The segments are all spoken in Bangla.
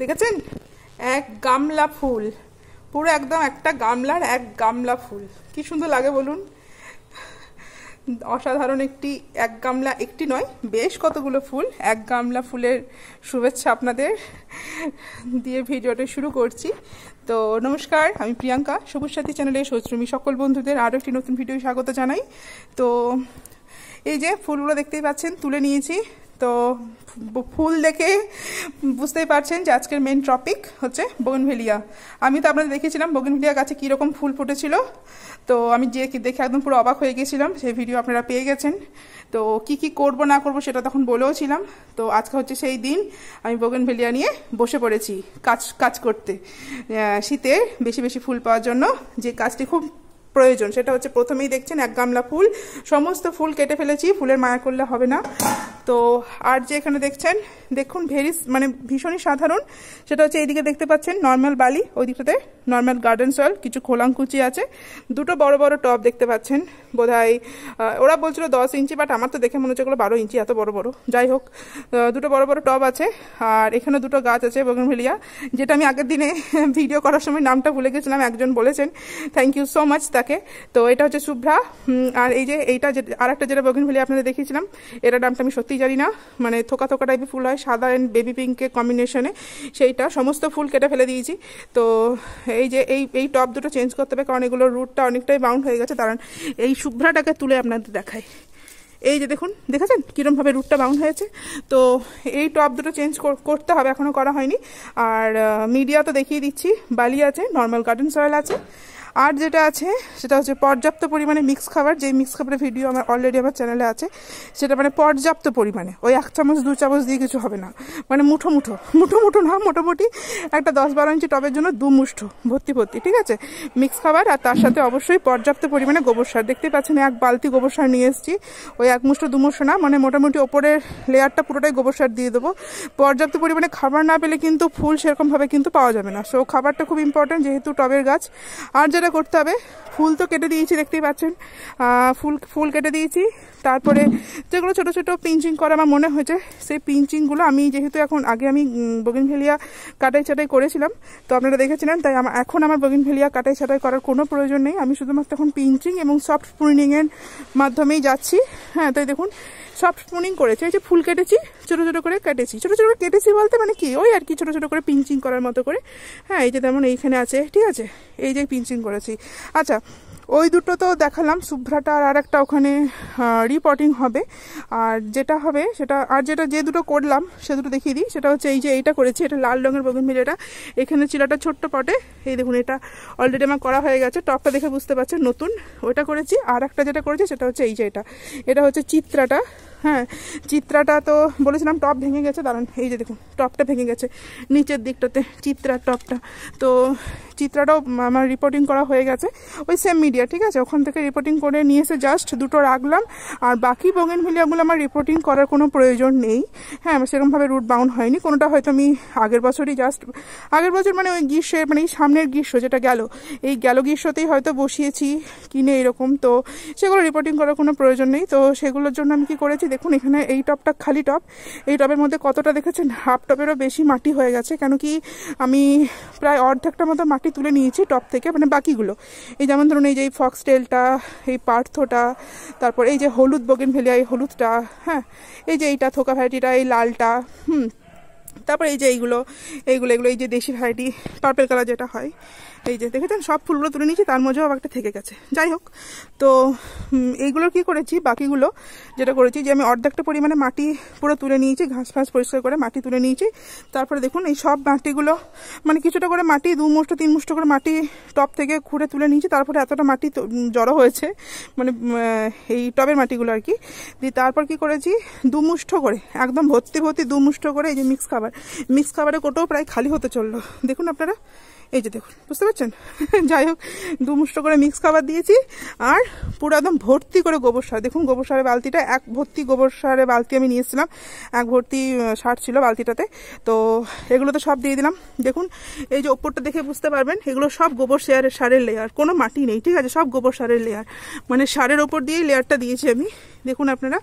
দেখেছেন এক গামলা ফুল, পুরো একদম একটা গামলার এক গামলা ফুল। কি সুন্দর লাগে বলুন, অসাধারণ একটি এক গামলা, একটি নয় বেশ কতগুলো ফুল। এক গামলা ফুলের শুভেচ্ছা আপনাদের দিয়ে ভিডিওটা শুরু করছি। তো নমস্কার, আমি প্রিয়াঙ্কা, সবুজ সাথী চ্যানেলে সৌশ্রমী সকল বন্ধুদের আরও একটি নতুন ভিডিও স্বাগত জানাই। তো এই যে ফুলগুলো দেখতেই পাচ্ছেন তুলে নিয়েছি। তো ফুল দেখে বুঝতেই পারছেন যে আজকের মেন টপিক হচ্ছে বোগেনভেলিয়া। আমি তো আপনাদের দেখেছিলাম বোগেনভেলিয়া গাছে কীরকম ফুল ফুটেছিল, তো আমি যে দেখে একদম পুরো অবাক হয়ে গেছিলাম। সেই ভিডিও আপনারা পেয়ে গেছেন। তো কি কি করব না করব সেটা তখন বলেও ছিলাম। তো আজকে হচ্ছে সেই দিন, আমি বোগেনভেলিয়া নিয়ে বসে পড়েছি কাজ করতে। শীতে বেশি বেশি ফুল পাওয়ার জন্য যে কাজটি খুব প্রয়োজন সেটা হচ্ছে, প্রথমেই দেখছেন এক গামলা ফুল, সমস্ত ফুল কেটে ফেলেছি, ফুলের মায়া করলে হবে না। তো আর যে এখানে দেখছেন, দেখুন ভীষণই সাধারণ, সেটা হচ্ছে এইদিকে দেখতে পাচ্ছেন নর্মাল বালি, ওই দিকটাতে নর্মাল গার্ডেন সয়েল, কিছু খোলাঙ্কুচি আছে, দুটো বড় বড় টব দেখতে পাচ্ছেন। বোধহয় ওরা বলছিল 10 ইঞ্চি, বাট আমার তো দেখে মনে হচ্ছে এগুলো 12 ইঞ্চি, এত বড় বড়। যাই হোক, দুটো বড় বড় টব আছে, আর এখানে দুটো গাছ আছে বোগেনভেলিয়া, যেটা আমি আগের দিনে ভিডিও করার সময় নামটা ভুলে গেছিলাম, একজন বলেছেন, থ্যাংক ইউ সো মাচ তাকে। তো এটা হচ্ছে শুভ্রা। আর এই যে এইটা আর একটা যেটা বোগেনভেলিয়া আপনাদের দেখিয়েছিলাম, এটার নামটা আমি সত্যিই জানি না, থোকা থোকা টাইপের ফুল হয়, সাদা অ্যান্ড বেবি পিঙ্কের কম্বিনেশনে, সেইটা সমস্ত ফুল কেটে ফেলে দিয়েছি। তো এই যে এই টপ দুটো চেঞ্জ করতে হবে, কারণ এগুলোর রুটটা অনেকটাই বাউন্ড হয়ে গেছে। কারণ এই শুভ্রাটাকে তুলে আপনাদের দেখাই, এই যে দেখেছেন কিরমভাবে রুটটা বাউন্ড হয়েছে। তো এই টপ দুটো চেঞ্জ করতে হবে, এখনও করা হয়নি। আর মিডিয়া তো দেখিয়ে দিচ্ছি, বালি আছে, নর্মাল গার্ডেন সয়েল আছে, আর যেটা আছে সেটা হচ্ছে পর্যাপ্ত পরিমাণে মিক্স খাবার। যে মিক্স খাবারের ভিডিও আমার অলরেডি আমার চ্যানেলে আছে, সেটা পর্যাপ্ত পরিমাণে, ওই 1 চামচ 2 চামচ দিয়ে কিছু হবে না, মুঠো না, মোটামুটি একটা 10-12 ইঞ্চি টবের জন্য 2 মুঠো ভর্তি, ঠিক আছে, মিক্স খাবার। আর তার সাথে অবশ্যই পর্যাপ্ত পরিমাণে গোবর সার। দেখতেই পাচ্ছেন 1 বালতি গোবর সার নিয়ে এসেছি, ওই 1 মুঠো 2 মুঠো না, মোটামুটি ওপরের লেয়ারটা পুরোটাই গোবর সার দিয়ে দেবো। পর্যাপ্ত পরিমাণে খাবার না পেলে কিন্তু ফুল সেরকমভাবে কিন্তু পাওয়া যাবে না। সো খাবারটা খুব ইম্পর্টেন্ট, যেহেতু টবের গাছ। আর যেটা করতে হবে, ফুল তো কেটে দিয়েছি, দেখতেই পাচ্ছেন ফুল কেটে দিয়েছি। তারপরে যেগুলো ছোটো ছোটো পিঞ্চিং করা আমার মনে হয়েছে, সেই পিঞ্চিংগুলো আমি যেহেতু আগে আমি বোগেনভেলিয়া কাটাই ছাটাই করেছিলাম, তো আপনারা দেখেছিলেন, তাই এখন আমার বোগেনভেলিয়া কাটাই ছাটাই করার কোনো প্রয়োজন নেই। আমি শুধুমাত্র এখন পিঞ্চিং এবং সফট প্রুনিংয়ের মাধ্যমেই যাচ্ছি। হ্যাঁ, তাই দেখুন সফট প্রুনিং করেছি, এই যে ফুল কেটেছি, ছোটো ছোটো করে কেটেছি, ছোটো ছোটো করে কেটেছি বলতে কি ওই আর কি ছোটো ছোটো করে পিঞ্চিং করার মতো করে। হ্যাঁ, এই যে তেমন এইখানে আছে, ঠিক আছে, এই যে পিঞ্চিং করেছি। আচ্ছা, ওই দুটো তো দেখালাম, শুভ্রাটা আর একটা ওখানে রিপোর্টিং হবে। আর যেটা হবে সেটা, আর যে দুটো করলাম সে দুটো দেখিয়ে দিই। সেটা হচ্ছে এই যে এইটা করেছি, এটা লাল রঙের বোগেনভেলিয়াটা, এখানে চিলাটা ছোট্ট পটে, এই দেখুন এটা অলরেডি আমার করা হয়ে গেছে, টপটা দেখে বুঝতে পারছেন নতুন, ওইটা করেছি। আর একটা যেটা করেছি সেটা হচ্ছে এই যে এটা হচ্ছে চিত্রাটা। হ্যাঁ, চিত্রাটা তো বলেছিলাম টপ ভেঙে গেছে, দাঁড়ান, এই যে দেখুন টপটা ভেঙে গেছে নিচের দিকটাতে, চিত্রার টপটা। তো চিত্রাটাও আমার রিপোর্টিং করা হয়ে গেছে, ওই সেম মিডিয়া, ঠিক আছে, ওখান থেকে রিপোর্টিং করে নিয়ে এসে জাস্ট দুটো রাখলাম। আর বাকি বোগেনভেলিয়াগুলো আমার রিপোর্টিং করার কোনো প্রয়োজন নেই। হ্যাঁ, সেরকমভাবে রুট বাউন্ড হয়নি কোনোটা, হয়তো আমি আগের বছর ওই গ্রীষ্মের এই সামনের গ্রীষ্ম যেটা গেল, এই গ্রীষ্মতেই হয়তো বসিয়েছি কিনে এরকম, তো সেগুলো রিপোর্টিং করার কোনো প্রয়োজন নেই। তো সেগুলোর জন্য আমি কি করেছি দেখুন, এখানে এই টপটা খালি টপ, এই টবের মধ্যে কতটা দেখেছেন, হাফ টপেরও বেশি মাটি হয়ে গেছে, কেন কি আমি প্রায় অর্ধেকটার মতো মাটি তুলে নিয়েছি টপ থেকে, বাকিগুলো এই যেমন ধরুন এই যে এই ফক্সটেলটা, এই পার্থটা, তারপর এই যে হলুদ বোগেনভেলিয়া, এই হলুদটা, হ্যাঁ, এই যে এইটা থোকা ভ্যারাইটিটা, এই লালটা, তারপর এই যে এইগুলো এই যে দেশি ভ্যারাইটি পার্পেল কালার যেটা হয়, এই যে দেখেছেন সব ফুলগুলো তুলে নিয়েছি, তার মধ্যেও আবার একটা থেকে গেছে। যাই হোক, তো এইগুলো কি করেছি, বাকিগুলো যেটা করেছি যে আমি অর্ধেকটা পরিমাণে মাটি পুরো তুলে নিয়েছি, ঘাস ফাঁস পরিষ্কার করে মাটি তুলে নিয়েছি। তারপরে দেখুন এই সব মাটিগুলো কিছুটা করে মাটি 2 মুঠো 3 মুঠো করে মাটি টপ থেকে খুঁড়ে তুলে নিয়েছি। তারপরে এতটা মাটি জড়ো হয়েছে, এই টবের মাটিগুলো আর কি দিয়ে, তারপর কি করেছি 2 মুঠো করে একদম ভর্তি 2 মুঠো করে এই যে মিক্স খাবারে কোটোও প্রায় খালি হতে চললো। দেখুন আপনারা, এই যে দেখুন, বুঝতে পারছেন? যাই হোক, 2 মুষ্টি করে মিক্স খাবার দিয়েছি, আর পুরো একদম ভর্তি করে গোবর সার। দেখুন গোবর সারের বালতিটা, এক ভর্তি গোবর সারের বালতি আমি নিয়ে এসেছিলাম, এক ভর্তি সার ছিল বালতিটাতে। তো এগুলো তো সব দিয়ে দিলাম। দেখুন এই যে ওপরটা দেখে বুঝতে পারবেন, এগুলো সব গোবর সারের লেয়ার, কোনো মাটি নেই, ঠিক আছে? সব গোবর সারের লেয়ার, মানে সারের ওপর দিয়েই লেয়ারটা দিয়েছি আমি। দেখুন আপনারা,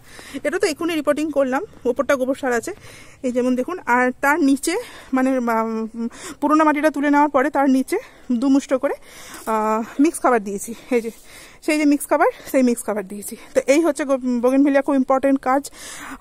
এটা তো এখনই রিপোর্টিং করলাম, ওপরটা গোবর সার আছে এই যেমন দেখুন। আর তার নিচে মানে পুরোনো মাটিটা তুলে নেওয়ার পরে তার নিচে 2 মুষ্টি করে মিক্স খাবার দিয়েছি। এই যে সেই যে মিক্স খাবার, সেই মিক্স খাবার দিয়েছি। তো এই হচ্ছে বোগেনভেলিয়া, খুব ইম্পর্টেন্ট কাজ।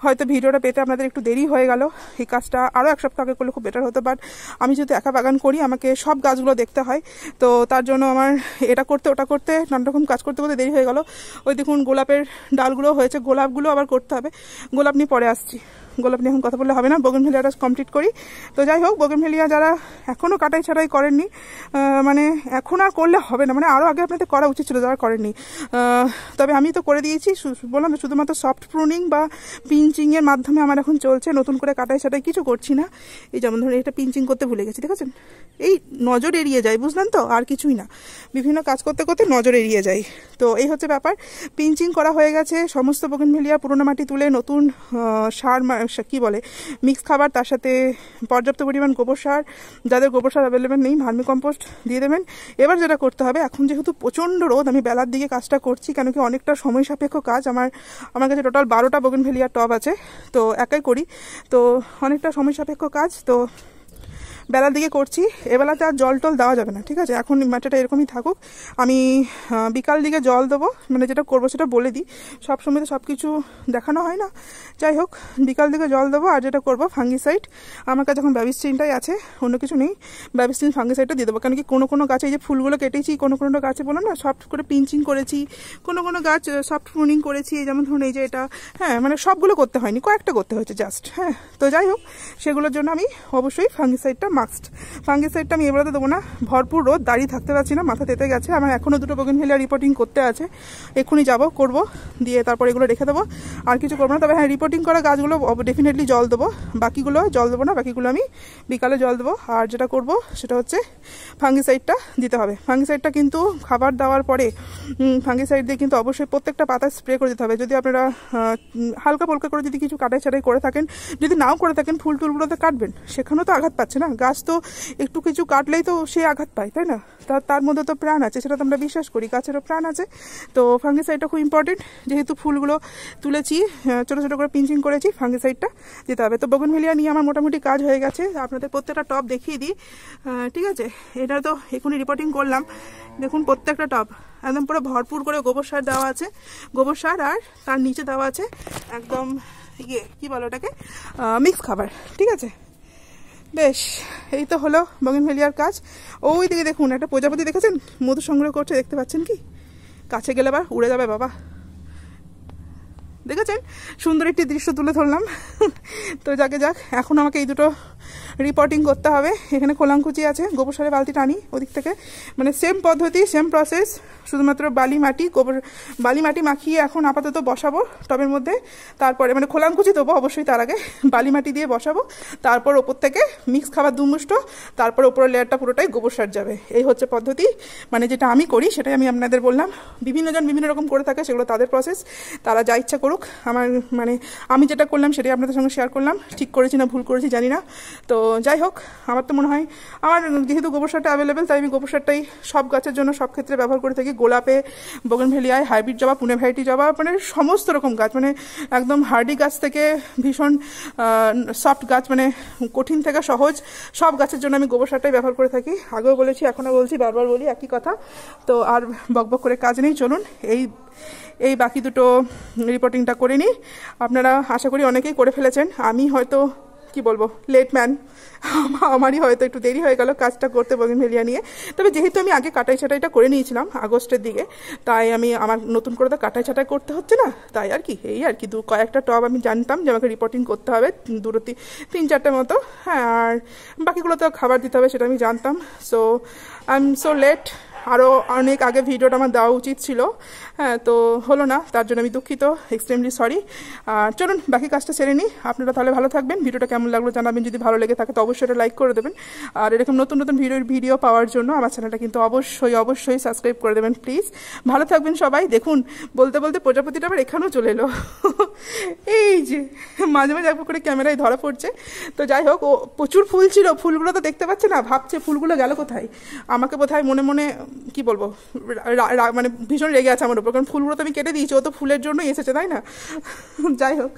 হয়তো ভিডিওটা পেতে আপনাদের একটু দেরি হয়ে গেল, এই কাজটা আরও 1 সপ্তাহ আগে করলে খুব বেটার হতো। বাট আমি যেহেতু একা বাগান করি, আমাকে সব গাছগুলো দেখতে হয়, তো তার জন্য আমার এটা করতে ওটা করতে নানা রকম কাজ করতে করতে দেরি হয়ে গেল। ওই দেখুন গোলাপের ডালগুলো হয়েছে, গোলাপগুলো আবার করতে হবে। গোলাপ নিয়ে পরে আসছি, গোলাপ নিয়ে এখন কথা বললে হবে না, বোগেনভেলিয়াটা কমপ্লিট করি। তো যাই হোক, বোগেনভেলিয়া যারা এখনও কাটাই ছাটাই করেননি, মানে এখন আর করলে হবে না, মানে আরও আগে আপনাদের করা উচিত ছিল যারা করেননি। তবে আমি তো করে দিয়েছি, বললাম তো, শুধুমাত্র সফট প্রুনিং বা পিঞ্চিংয়ের মাধ্যমে আমার এখন চলছে, নতুন করে কাটাই ছাটাই কিছু করছি না। এই যেমন ধরুন এটা পিঞ্চিং করতে ভুলে গেছি, দেখেছেন? এই নজর এড়িয়ে যায়, বুঝলেন তো, আর কিছুই না, বিভিন্ন কাজ করতে করতে নজর এড়িয়ে যায়। তো এই হচ্ছে ব্যাপার। পিঞ্চিং করা হয়ে গেছে, সমস্ত বোগেনভেলিয়া পুরোনো মাটি তুলে নতুন সার, কি বলে, মিক্স খাবার, তার সাথে পর্যাপ্ত পরিমাণ গোবর সার, যাদের গোবর সার অ্যাভেলেবেল নেই ভার্মি কম্পোস্ট দিয়ে দেবেন। এবার যেটা করতে হবে, এখন যেহেতু প্রচণ্ড রোদ, আমি বেলার দিকে কাজটা করছি, কেন কি অনেকটা সময় সাপেক্ষ কাজ। আমার কাছে টোটাল 12টা বোগেনভেলিয়ার টব আছে, তো একাই করি, তো অনেকটা সময় সাপেক্ষ কাজ, তো বেলার দিকে করছি। এবেলাতে আর জল টল দেওয়া যাবে না, ঠিক আছে? এখন মাটিটা এরকমই থাকুক, আমি বিকাল দিকে জল দেবো, মানে যেটা করবো সেটা বলে দিই, সবসময় তো সব কিছু দেখানো হয় না। যাই হোক, বিকাল দিকে জল দেবো, আর যেটা করবো ফাঙ্গিসাইড, আমার কাছে এখন ব্যাবিস্টিনটাই আছে, অন্য কিছু নেই, ব্যাবিস্টিন ফাঙ্গিসাইডটা দিয়ে দেবো। কারণ কি কোনো গাছে, এই যে ফুলগুলো কেটেছি, কোনো গাছে বললাম না সফট করে পিঞ্চিং করেছি, কোনো গাছ সফট প্রুনিং করেছি, যেমন ধরুন এই যে এটা, হ্যাঁ, মানে সবগুলো করতে হয়নি, কয়েকটা করতে হয়েছে জাস্ট, হ্যাঁ। তো যাই হোক, সেগুলোর জন্য আমি অবশ্যই ফাঙ্গিসাইডটা মাস্ট। ফাঙ্গিসাইডটা আমি এবারে দেবো না, ভরপুর রোদ, দাঁড়িয়ে থাকতে পারছি না, মাথা তেতে গেছে। আমার এখনও 2টো বোগেনভেলিয়া রিপোর্টিং করতে আছে, এক্ষুনি যাবো, করবো, দিয়ে তারপর এগুলো রেখে দেবো, আর কিছু করবো না। তবে হ্যাঁ, রিপোর্টিং করা গাছগুলো ডেফিনেটলি জল দেবো, বাকিগুলো জল দেবো না, বাকিগুলো আমি বিকালে জল দেবো। আর যেটা করবো সেটা হচ্ছে ফাঙ্গিসাইডটা দিতে হবে। ফাঙ্গিসাইডটা কিন্তু খাবার দেওয়ার পরে ফাঙ্গিসাইড দিয়ে কিন্তু অবশ্যই প্রত্যেকটা পাতায় স্প্রে করে দিতে হবে। যদি আপনারা হালকা পালকা করে যদি কিছু কাটাই ছাটাই করে থাকেন, যদি নাও করে থাকেন, ফুল টুলগুলোতে কাটবেন, সেখানেও তো আঘাত পাচ্ছে না গাছ, তো একটু কিছু কাটলেই তো সে আঘাত পায়, তাই না? তার মধ্যে তো প্রাণ আছে, সেটা তো আমরা বিশ্বাস করি, গাছেরও প্রাণ আছে। তো ফাঙ্গিসাইডটা খুব ইম্পর্টেন্ট, যেহেতু ফুলগুলো তুলেছি, ছোটো ছোটো করে পিঞ্চিং করেছি, ফাঙ্গিসাইডটা দিতে হবে। তো বোগেনভেলিয়া নিয়ে আমার মোটামুটি কাজ হয়ে গেছে, আপনাদের প্রত্যেকটা টব দেখিয়ে দিই, ঠিক আছে? এটা তো এখনই রিপোর্টিং করলাম, দেখুন প্রত্যেকটা টব একদম পুরো ভরপুর করে গোবর সার দেওয়া আছে, গোবর সার, আর তার নিচে দেওয়া আছে একদম কি বলো ওটাকে, মিক্স খাবার, ঠিক আছে? বেশ, এই তো হলো বোগেনভেলিয়ার কাজ। ওই দিকে দেখুন একটা প্রজাপতি, দেখেছেন? মধু সংগ্রহ করছে, দেখতে পাচ্ছেন কি? কাছে গেলে আবার উড়ে যাবে বাবা, দেখেছেন? সুন্দর একটি দৃশ্য তুলে ধরলাম। তো যাক, এখন আমাকে এই 2টো রিপোর্টিং করতে হবে। এখানে খোলাঙ্কুচি আছে, গোবর সারের বালতিটা আনি ওদিক থেকে, মানে সেম পদ্ধতি, সেম প্রসেস, শুধুমাত্র বালি মাটি মাখিয়ে এখন আপাতত বসাবো টবের মধ্যে। তারপরে মানে খোলাঙ্কুচি দেবো অবশ্যই, তার আগে বালি মাটি দিয়ে বসাবো, তারপর ওপর থেকে মিক্স খাবার 2 মুষ্টি, তারপর ওপরের লেয়ারটা পুরোটাই গোবর সার যাবে। এই হচ্ছে পদ্ধতি, মানে যেটা আমি করি সেটাই আমি আপনাদের বললাম। বিভিন্ন জন বিভিন্ন রকম করে থাকে, সেগুলো তাদের প্রসেস, তারা যা ইচ্ছা করুক। আমার মানে আমি যেটা করলাম সেটাই আপনাদের সঙ্গে শেয়ার করলাম, ঠিক করেছি না ভুল করেছি জানি না। তো যাই হোক, আমার তো মনে হয়, আমার যেহেতু গোবর সারটা অ্যাভেলেবেল, তাই আমি গোবর সারটাই সব গাছের জন্য সব ক্ষেত্রে ব্যবহার করে থাকি। গোলাপে, বোগেনভেলিয়ায়, হাইব্রিড জবা, পুনে ভ্যারাইটি জবা, মানে সমস্ত রকম গাছ, মানে একদম হার্ডি গাছ থেকে ভীষণ সফট গাছ, মানে কঠিন থেকে সহজ, সব গাছের জন্য আমি গোবর সারটাই ব্যবহার করে থাকি। আগেও বলেছি, এখনও বলছি, বারবার বলি একই কথা। তো আর বকবক করে কাজ নেই, চলুন এই বাকি 2টো রিপোর্টিংটা করে নিই। আপনারা আশা করি অনেকেই করে ফেলেছেন, আমি হয়তো কি বলবো, লেট ম্যান, আমারই হয়তো একটু দেরি হয়ে গেল কাজটা করতে বোগেনভেলিয়া নিয়ে। তবে যেহেতু আমি আগে কাটাই ছাটাইটা করে নিয়েছিলাম আগস্টের দিকে, তাই আমার নতুন করে তো কাটাই ছাটাই করতে হচ্ছে না, তাই আর কি, এই আর কি। কয়েকটা টব আমি জানতাম যে আমাকে রিপোর্টিং করতে হবে, 3-4টা মতো, হ্যাঁ, আর বাকিগুলো তো খাবার দিতে হবে, সেটা আমি জানতাম। So I am so late আরও অনেক আগে ভিডিওটা আমার দেওয়া উচিত ছিল, হ্যাঁ, তো হলো না, তার জন্য আমি দুঃখিত, এক্সট্রিমলি সরি। চলুন বাকি কাজটা সেরে নিই। আপনারা তাহলে ভালো থাকবেন, ভিডিওটা কেমন লাগলো জানাবেন, যদি ভালো লেগে থাকে তো অবশ্যই এটা লাইক করে দেবেন। আর এরকম নতুন নতুন ভিডিও পাওয়ার জন্য আমার চ্যানেলটা কিন্তু অবশ্যই সাবস্ক্রাইব করে দেবেন প্লিজ। ভালো থাকবেন সবাই। দেখুন বলতে বলতে প্রজাপতিটা আবার এখানেও চলে এলো, এই যে মাঝে মাঝে একবার করে ক্যামেরায় ধরা পড়ছে। তো যাই হোক, ও প্রচুর ফুল ছিল, ফুলগুলো তো দেখতে পাচ্ছে না, ভাবছে ফুলগুলো গেল কোথায়। আমাকে বোধহয় মনে মনে কি বলবো, মানে ভীষণ রেগে আছে আমার উপর, কারণ ফুলগুলো তো আমি কেটে দিয়েছি, ও তো ফুলের জন্যই এসেছে, তাই না? যাই হোক,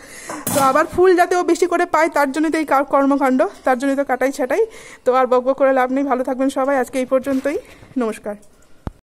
তো আবার ফুল যাতে ও বেশি করে পায় তার জন্যই তো এই কর্মকাণ্ড, তার জন্যই তো কাটাই ছাটাই। তো আর বকবক করে লাভ নেই, ভালো থাকবেন সবাই, আজকে এই পর্যন্তই, নমস্কার।